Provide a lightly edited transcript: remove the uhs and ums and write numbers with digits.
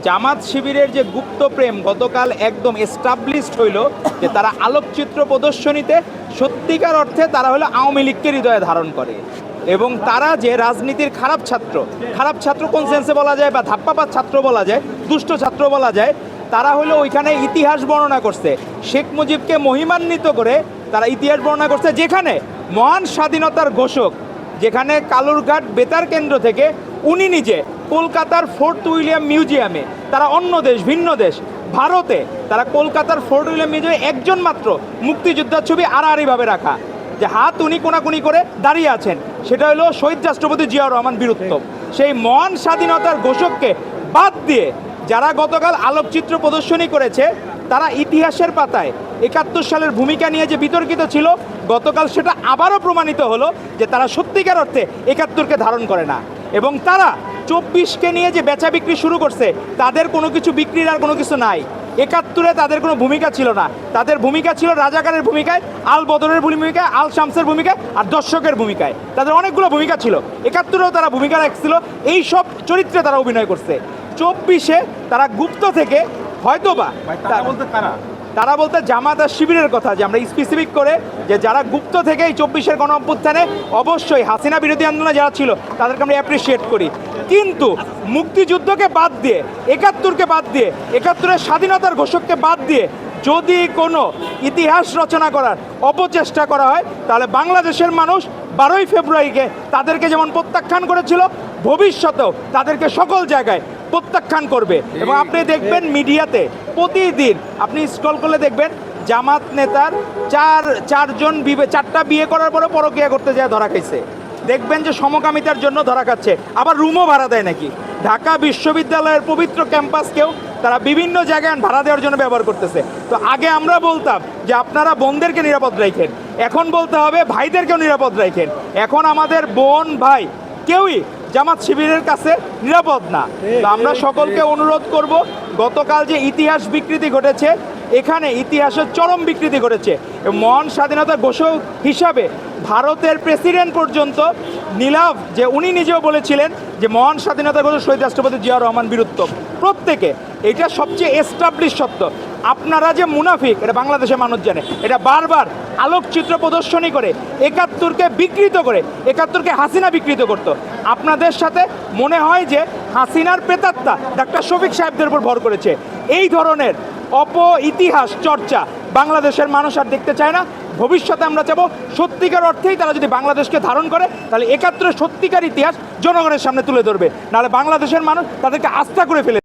জামাত শিবিরের যে গুপ্ত প্রেম গতকাল একদম এস্টাবলিশড হইল যে তারা আলোকচিত্র প্রদর্শনীতে সত্যিকার অর্থে তারা হলো আওয়ামী লীগকে হৃদয়ে ধারণ করে এবং তারা যে রাজনীতির খারাপ ছাত্র কোন সেন্সে বলা যায় বা ধাপ্পাবাজ ছাত্র বলা যায়, দুষ্ট ছাত্র বলা যায়, তারা হলো ওইখানে ইতিহাস বর্ণনা করছে, শেখ মুজিবকে মহিমান্বিত করে তারা ইতিহাস বর্ণনা করছে, যেখানে মহান স্বাধীনতার ঘোষক, যেখানে কালুরঘাট বেতার কেন্দ্র থেকে উনি নিজে কলকাতার ফোর্ট উইলিয়াম মিউজিয়ামে, তারা অন্য দেশ ভিন্ন দেশ ভারতে, তারা কলকাতার ফোর্ট উইলিয়াম মিউজিয়ামে একজন মাত্র মুক্তিযোদ্ধার ছবি আড়াআড়িভাবে রাখা, যে হাত উনি কোনাকুনি করে দাঁড়িয়ে আছেন, সেটা হলো শহীদ রাষ্ট্রপতি জিয়াউর রহমান বীরুত্তম। সেই মহান স্বাধীনতার ঘোষককে বাদ দিয়ে যারা গতকাল আলোকচিত্র প্রদর্শনী করেছে, তারা ইতিহাসের পাতায় ৭১ সালের ভূমিকা নিয়ে যে বিতর্কিত ছিল, গতকাল সেটা আবারও প্রমাণিত হলো যে তারা সত্যিকার অর্থে ৭১কে ধারণ করে না। এবং তারা ২৪কে নিয়ে যে বেচা বিক্রি শুরু করছে, তাদের কোনো কিছু বিক্রির আর কোনো কিছু নাই। ৭১-এ তাদের কোনো ভূমিকা ছিল না, তাদের ভূমিকা ছিল রাজাকারের ভূমিকায়, আল বদরের ভূমিকায়, আল শামসের ভূমিকায় আর দর্শকের ভূমিকায়। তাদের অনেকগুলো ভূমিকা ছিল, ৭১-এও তারা ভূমিকা রাখছিল, এই সব চরিত্রে তারা অভিনয় করছে। ২৪-এ তারা গুপ্ত থেকে হয়তোবা তারা বলতে জামাত আর শিবিরের কথা, যে আমরা স্পেসিফিক করে যে যারা গুপ্ত থেকে এই ২৪-এর গণ অভ্যুত্থানে অবশ্যই হাসিনা বিরোধী আন্দোলনে যারা ছিল তাদেরকে আমরা অ্যাপ্রিসিয়েট করি, কিন্তু মুক্তিযুদ্ধকে বাদ দিয়ে, ৭১-কে বাদ দিয়ে, ৭১-এর স্বাধীনতার ঘোষককে বাদ দিয়ে যদি কোনো ইতিহাস রচনা করার অপচেষ্টা করা হয়, তাহলে বাংলাদেশের মানুষ ১২ই ফেব্রুয়ারিকে তাদেরকে যেমন প্রত্যাখ্যান করেছিল, ভবিষ্যতেও তাদেরকে সকল জায়গায় প্রত্যাখ্যান করবে। এবং আপনি দেখবেন মিডিয়াতে প্রতিদিন আপনি স্ক্রল করলে দেখবেন জামাত নেতার চারটা বিয়ে করার পরে পরকীয়া করতে যায় ধরা খাইছে, দেখবেন যে সমকামিতার জন্য ধরা খাচ্ছে, আবার রুমও ভাড়া দেয় নাকি। ঢাকা বিশ্ববিদ্যালয়ের পবিত্র ক্যাম্পাসকেও তারা বিভিন্ন জায়গায় ভাড়া দেওয়ার জন্য ব্যবহার করতেছে। তো আগে আমরা বলতাম যে আপনারা বোনদেরকে নিরাপদ রাখেন, এখন বলতে হবে ভাইদেরকেও নিরাপদ রাখেন। এখন আমাদের বোন ভাই কেউই জামাত শিবিরের কাছে নিরাপদ না। তো আমরা সকলকে অনুরোধ করব, গতকাল যে ইতিহাস বিকৃতি ঘটেছে, এখানে ইতিহাসের চরম বিকৃতি ঘটেছে। মহান স্বাধীনতা ঘোষক হিসাবে ভারতের প্রেসিডেন্ট পর্যন্ত নীলাভ, যে উনি নিজেও বলেছিলেন যে মহান স্বাধীনতা ঘোষক শহীদ রাষ্ট্রপতি জিয়াউর রহমান বীরুত্তম, প্রত্যেকে এটা সবচেয়ে এস্টাবলিশ সত্য। আপনারা যে মুনাফিক এটা বাংলাদেশের মানুষ জানে, এটা বারবার আলোকচিত্র প্রদর্শনী করে ৭১-কে বিকৃত করে, ৭১-কে হাসিনা বিকৃত করতো। আপনাদের সাথে মনে হয় যে হাসিনার প্রেতাত্মা ডাক্তার শফিক সাহেবদের উপর ভর করেছে। এই ধরনের ইতিহাস চর্চা বাংলাদেশের মানুষ আর দেখতে চায় না। ভবিষ্যতে আমরা চাবো সত্যিকার অর্থেই তারা যদি বাংলাদেশকে ধারণ করে, তাহলে ৭১-এর সত্যিকার ইতিহাস জনগণের সামনে তুলে ধরবে, নাহলে বাংলাদেশের মানুষ তাদেরকে আস্থা করে ফেলে।